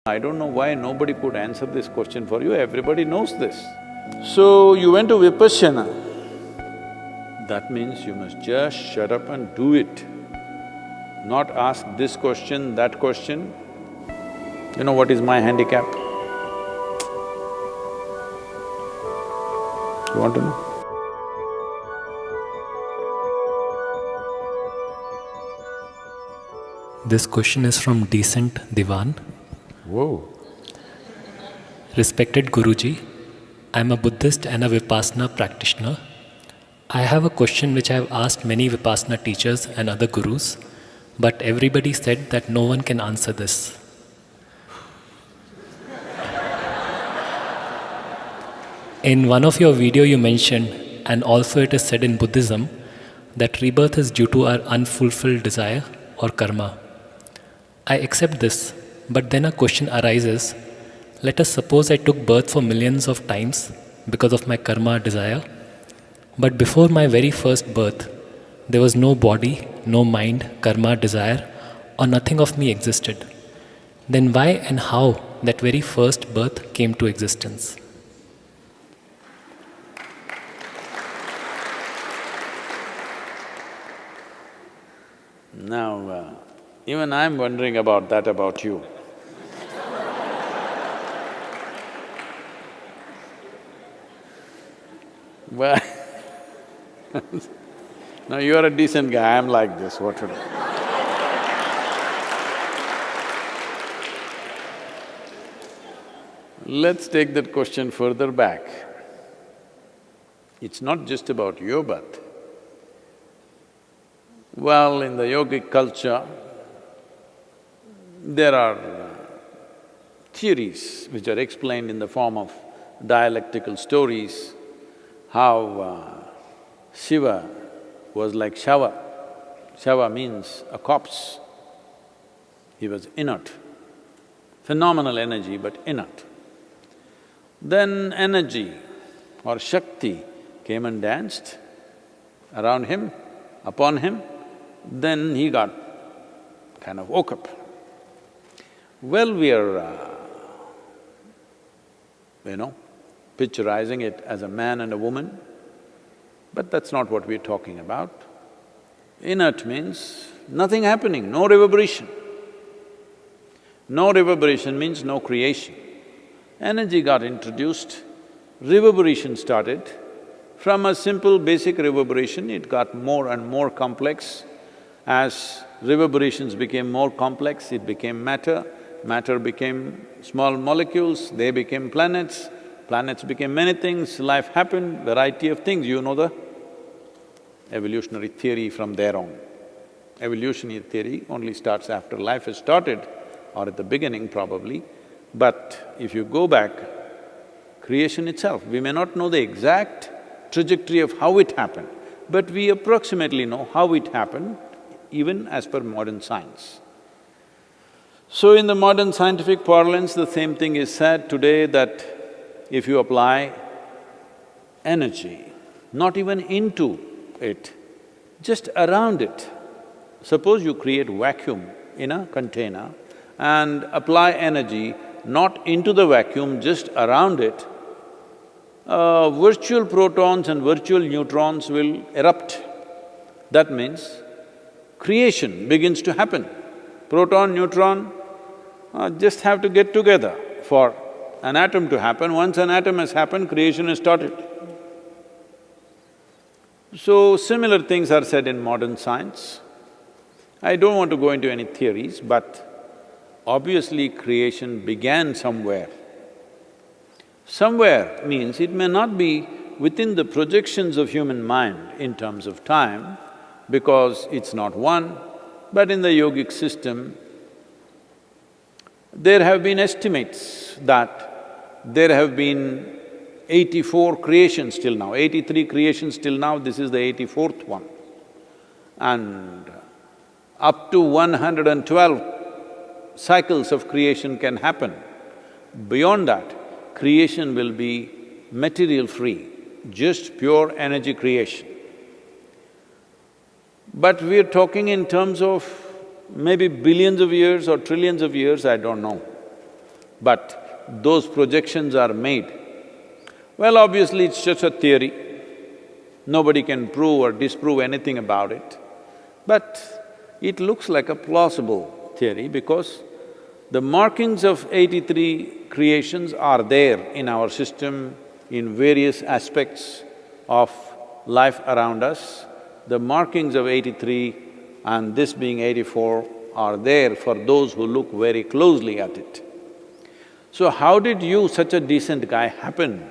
I don't know why nobody could answer this question for you, everybody knows this. So, you went to Vipassana, that means you must just shut up and do it, not ask this question, that question. You know what is my handicap? You want to know? This question is from Decent Divan. Whoa. Respected Guruji, I am a Buddhist and a Vipassana practitioner. I have a question which I have asked many Vipassana teachers and other gurus, but everybody said that no one can answer this. In one of your video you mentioned, and also it is said in Buddhism, that rebirth is due to our unfulfilled desire or karma. I accept this, but then a question arises. Let us suppose I took birth for millions of times because of my karma desire, but before my very first birth, there was no body, no mind, karma, desire, or nothing of me existed. Then why and how that very first birth came to existence? Now, even I'm wondering about that about you. Well, no, you're a decent guy, I'm like this, what to do? Let's take that question further back. It's not just about your birth. Well, in the yogic culture, there are theories which are explained in the form of dialectical stories, how Shiva was like Shava. Shava means a corpse. He was inert, phenomenal energy but inert. Then energy or Shakti came and danced around him, upon him, then he got kind of woke up. Well, we are, picturizing it as a man and a woman, but that's not what we're talking about. Inert means nothing happening, no reverberation. No reverberation means no creation. Energy got introduced, reverberation started. From a simple basic reverberation, it got more and more complex. As reverberations became more complex, it became matter, matter became small molecules, they became planets, planets became many things, life happened, variety of things, you know the evolutionary theory from there on. Evolutionary theory only starts after life has started or at the beginning probably, but if you go back, creation itself, we may not know the exact trajectory of how it happened, but we approximately know how it happened even as per modern science. So in the modern scientific parlance, the same thing is said today that if you apply energy, not even into it, just around it, suppose you create vacuum in a container and apply energy not into the vacuum, just around it, virtual protons and virtual neutrons will erupt. That means creation begins to happen. Proton, neutron just have to get together for an atom to happen. Once an atom has happened, creation has started. So, similar things are said in modern science. I don't want to go into any theories, but obviously creation began somewhere. Somewhere means it may not be within the projections of human mind in terms of time, because it's not one, but in the yogic system, there have been estimates that there have been 84 creations till now, 83 creations till now, this is the 84th one. And up to 112 cycles of creation can happen. Beyond that, creation will be material-free, just pure energy creation. But we're talking in terms of maybe billions of years or trillions of years, I don't know. but those projections are made. Well, obviously it's just a theory, nobody can prove or disprove anything about it, but it looks like a plausible theory because the markings of 83 creations are there in our system in various aspects of life around us. The markings of 83 and this being 84 are there for those who look very closely at it. So how did you, such a decent guy, happen?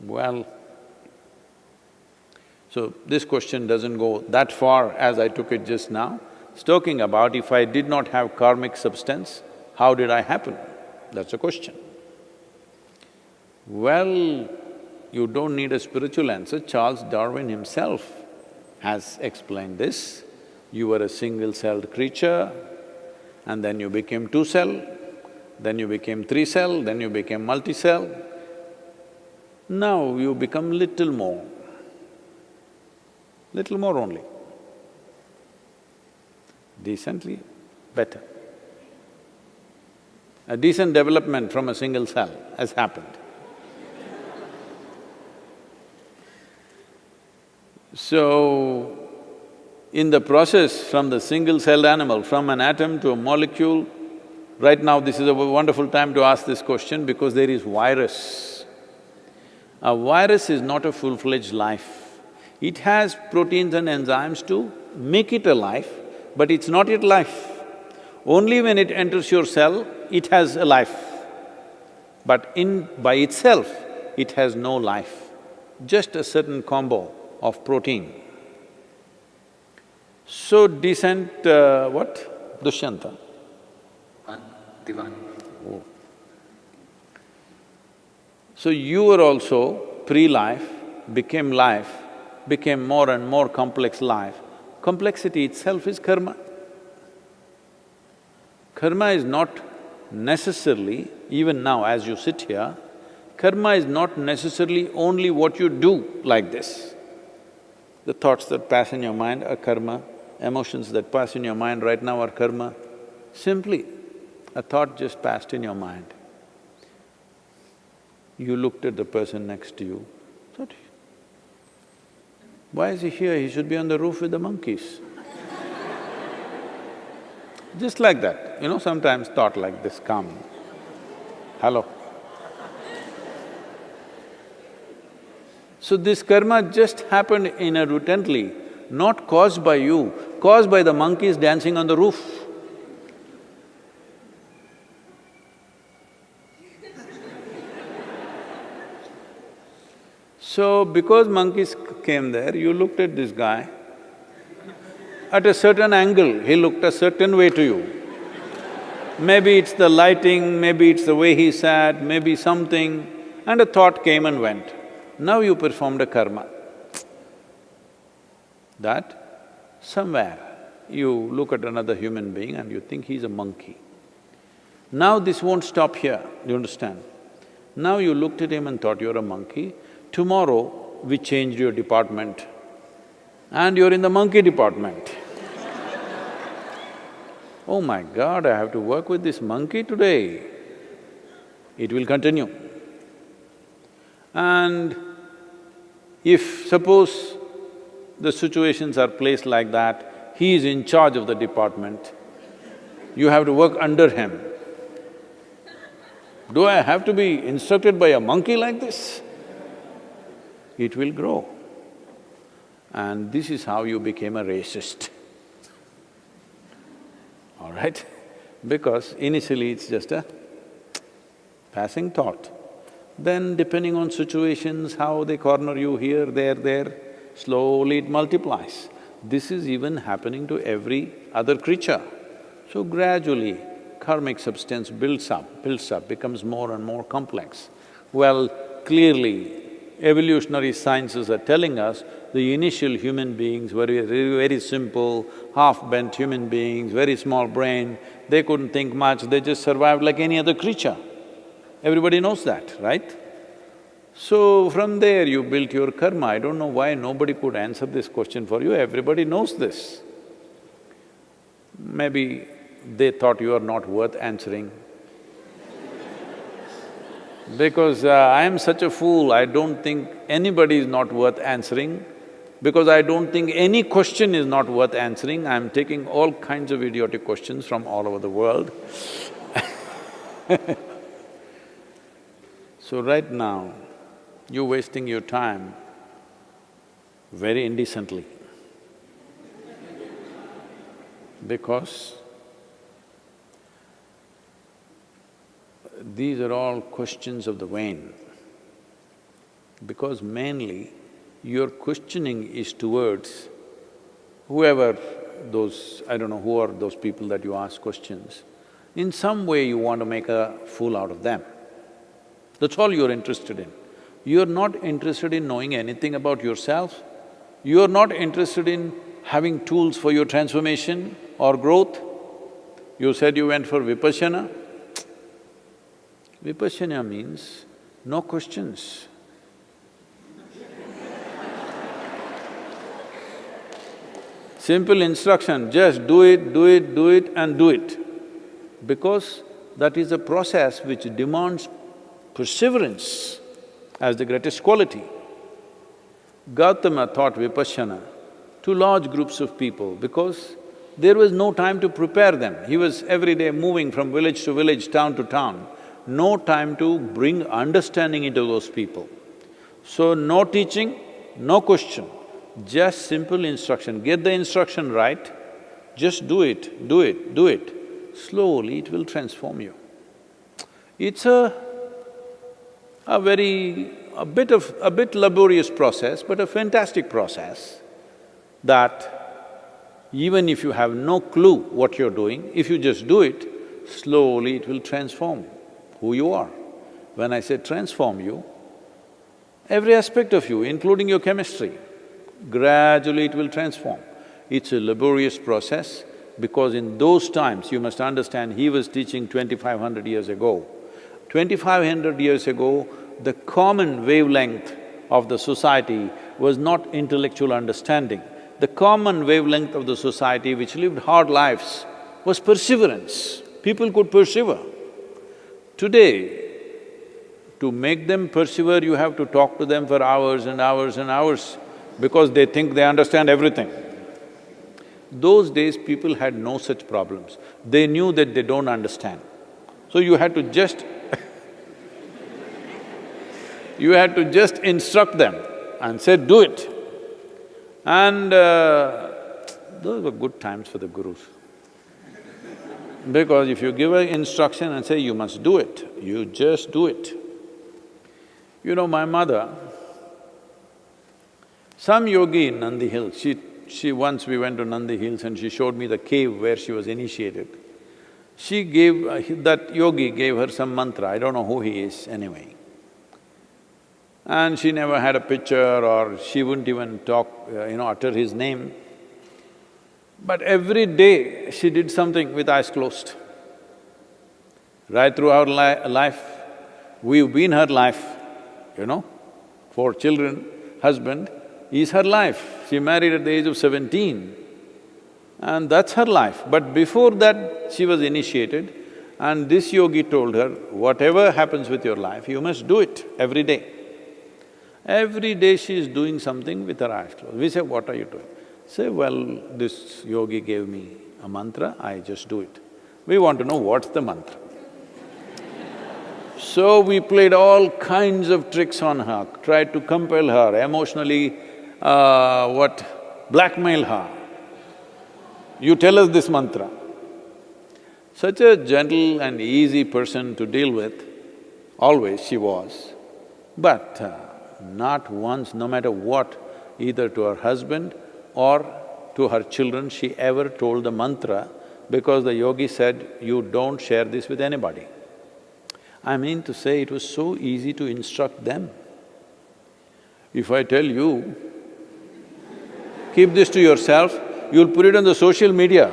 Well, so this question doesn't go that far as I took it just now. It's talking about if I did not have karmic substance, how did I happen? That's a question. Well, you don't need a spiritual answer. Charles Darwin himself has explained this. You were a single-celled creature, and then you became two-cell, then you became three-cell, then you became multi-cell. Now you become little more only. Decently better. A decent development from a single cell has happened. So, in the process from the single-celled animal, from an atom to a molecule, right now this is a wonderful time to ask this question because there is virus. A virus is not a full-fledged life. It has proteins and enzymes to make it alive, but it's not yet life. Only when it enters your cell, it has a life. But by itself, it has no life, just a certain combo of protein. So decent, what? Dushyanta? Divan. Oh. So you were also pre-life, became life, became more and more complex life. Complexity itself is karma. Karma is not necessarily, even now as you sit here, karma is not necessarily only what you do like this. The thoughts that pass in your mind are karma, emotions that pass in your mind right now are karma. Simply, a thought just passed in your mind. You looked at the person next to you, thought, why is he here? He should be on the roof with the monkeys. Just like that, sometimes thought like this come. Hello. So this karma just happened inadvertently, not caused by you, caused by the monkeys dancing on the roof. So, because monkeys came there, you looked at this guy, at a certain angle, he looked a certain way to you. Maybe it's the lighting, maybe it's the way he sat, maybe something, and a thought came and went. Now you performed a karma. That somewhere you look at another human being and you think he's a monkey. Now this won't stop here, do you understand? Now you looked at him and thought you're a monkey. Tomorrow, we changed your department and you're in the monkey department. Oh my God, I have to work with this monkey today. It will continue. And if suppose the situations are placed like that, he is in charge of the department, you have to work under him. Do I have to be instructed by a monkey like this? It will grow. And this is how you became a racist. All right? Because initially it's just a passing thought. Then depending on situations, how they corner you here, there, slowly it multiplies. This is even happening to every other creature. So gradually, karmic substance builds up, becomes more and more complex. Well, clearly, evolutionary sciences are telling us the initial human beings were very simple, half-bent human beings, very small brain, they couldn't think much, they just survived like any other creature. Everybody knows that, right? So from there you built your karma. I don't know why nobody could answer this question for you, everybody knows this. Maybe they thought you are not worth answering. Because I am such a fool, I don't think anybody is not worth answering, because I don't think any question is not worth answering. I'm taking all kinds of idiotic questions from all over the world. So right now, you're wasting your time very indecently, because these are all questions of the vain. Because mainly, your questioning is towards whoever those… I don't know who are those people that you ask questions. In some way you want to make a fool out of them. That's all you're interested in. You're not interested in knowing anything about yourself. You're not interested in having tools for your transformation or growth. You said you went for Vipassana. Vipassana means no questions. Simple instruction, just do it, do it, do it and do it. Because that is a process which demands perseverance as the greatest quality. Gautama taught Vipassana to large groups of people because there was no time to prepare them. He was every day moving from village to village, town to town, no time to bring understanding into those people. So no teaching, no question, just simple instruction. Get the instruction right, just do it, do it, do it. Slowly it will transform you. It's a bit laborious process, but a fantastic process that even if you have no clue what you're doing, if you just do it, slowly it will transform who you are. When I say transform you, every aspect of you, including your chemistry, gradually it will transform. It's a laborious process because in those times, you must understand, he was teaching 2500 years ago. 2500 years ago, the common wavelength of the society was not intellectual understanding. The common wavelength of the society which lived hard lives was perseverance. People could persevere. Today, to make them persevere, you have to talk to them for hours and hours and hours because they think they understand everything. Those days, people had no such problems. They knew that they don't understand. So you had to just you had to just instruct them and say, do it. And those were good times for the gurus. Because if you give an instruction and say, you must do it, you just do it. You know, my mother, some yogi in Nandi Hills, once we went to Nandi Hills and she showed me the cave where she was initiated. She gave… that yogi gave her some mantra, I don't know who he is anyway. And she never had a picture or she wouldn't even talk, utter his name. But every day she did something with eyes closed. Right through our life, we've been her life, 4 children, husband is her life. She married at the age of 17 and that's her life. But before that, she was initiated and this yogi told her, whatever happens with your life, you must do it every day. Every day she is doing something with her eyes closed. We say, what are you doing? Say, well, this yogi gave me a mantra, I just do it. We want to know what's the mantra. So we played all kinds of tricks on her, tried to compel her, emotionally, blackmail her. You tell us this mantra. Such a gentle and easy person to deal with, always she was. But not once, no matter what, either to her husband or to her children, she ever told the mantra because the yogi said, you don't share this with anybody. I mean to say, it was so easy to instruct them. If I tell you, keep this to yourself, you'll put it on the social media.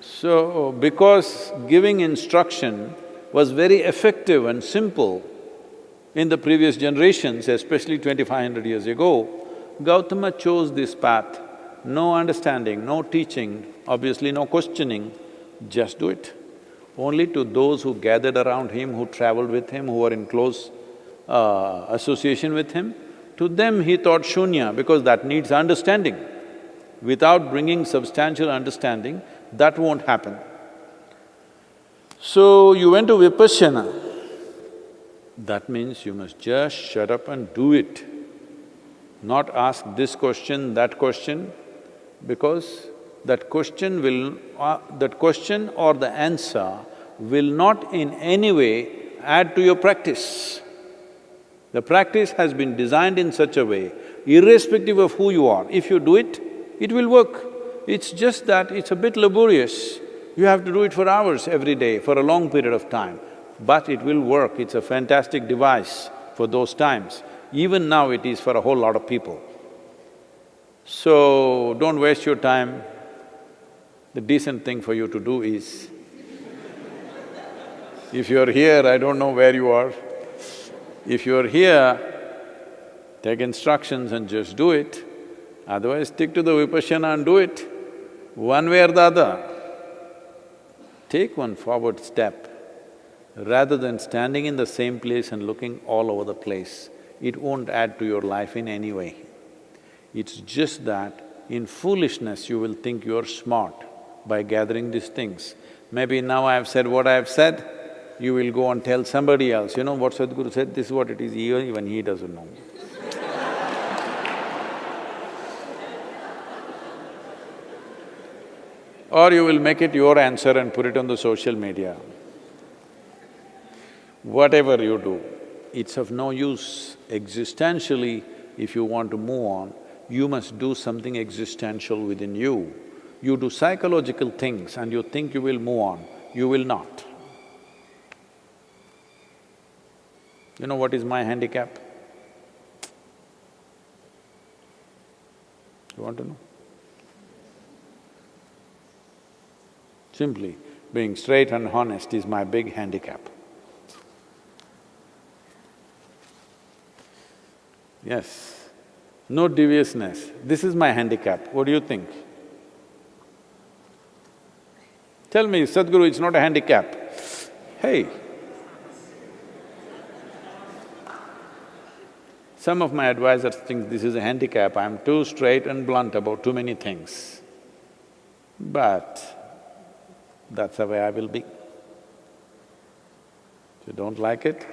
So, because giving instruction was very effective and simple, In the previous generations, especially 2500 years ago, Gautama chose this path, no understanding, no teaching, obviously no questioning, just do it. Only to those who gathered around him, who traveled with him, who were in close association with him, to them he taught shunya because that needs understanding. Without bringing substantial understanding, that won't happen. So you went to Vipassana. That means you must just shut up and do it. Not ask this question, that question, because that question or the answer will not in any way add to your practice. The practice has been designed in such a way, irrespective of who you are, if you do it, it will work. It's just that it's a bit laborious. You have to do it for hours every day, for a long period of time. But it will work, it's a fantastic device for those times. Even now it is for a whole lot of people. So, don't waste your time. The decent thing for you to do is, if you're here, I don't know where you are, if you're here, take instructions and just do it. Otherwise, stick to the Vipassana and do it, one way or the other. Take one forward step. Rather than standing in the same place and looking all over the place, it won't add to your life in any way. It's just that in foolishness you will think you're smart by gathering these things. Maybe now I have said what I have said, you will go and tell somebody else, you know what Sadhguru said, this is what it is, even he doesn't know. Or you will make it your answer and put it on the social media. Whatever you do, it's of no use. Existentially, if you want to move on, you must do something existential within you. You do psychological things and you think you will move on, you will not. You know what is my handicap? You want to know? Simply, being straight and honest is my big handicap. Yes, no deviousness, this is my handicap, what do you think? Tell me, Sadhguru, it's not a handicap. Hey! Some of my advisors think this is a handicap, I'm too straight and blunt about too many things. But that's the way I will be. If you don't like it,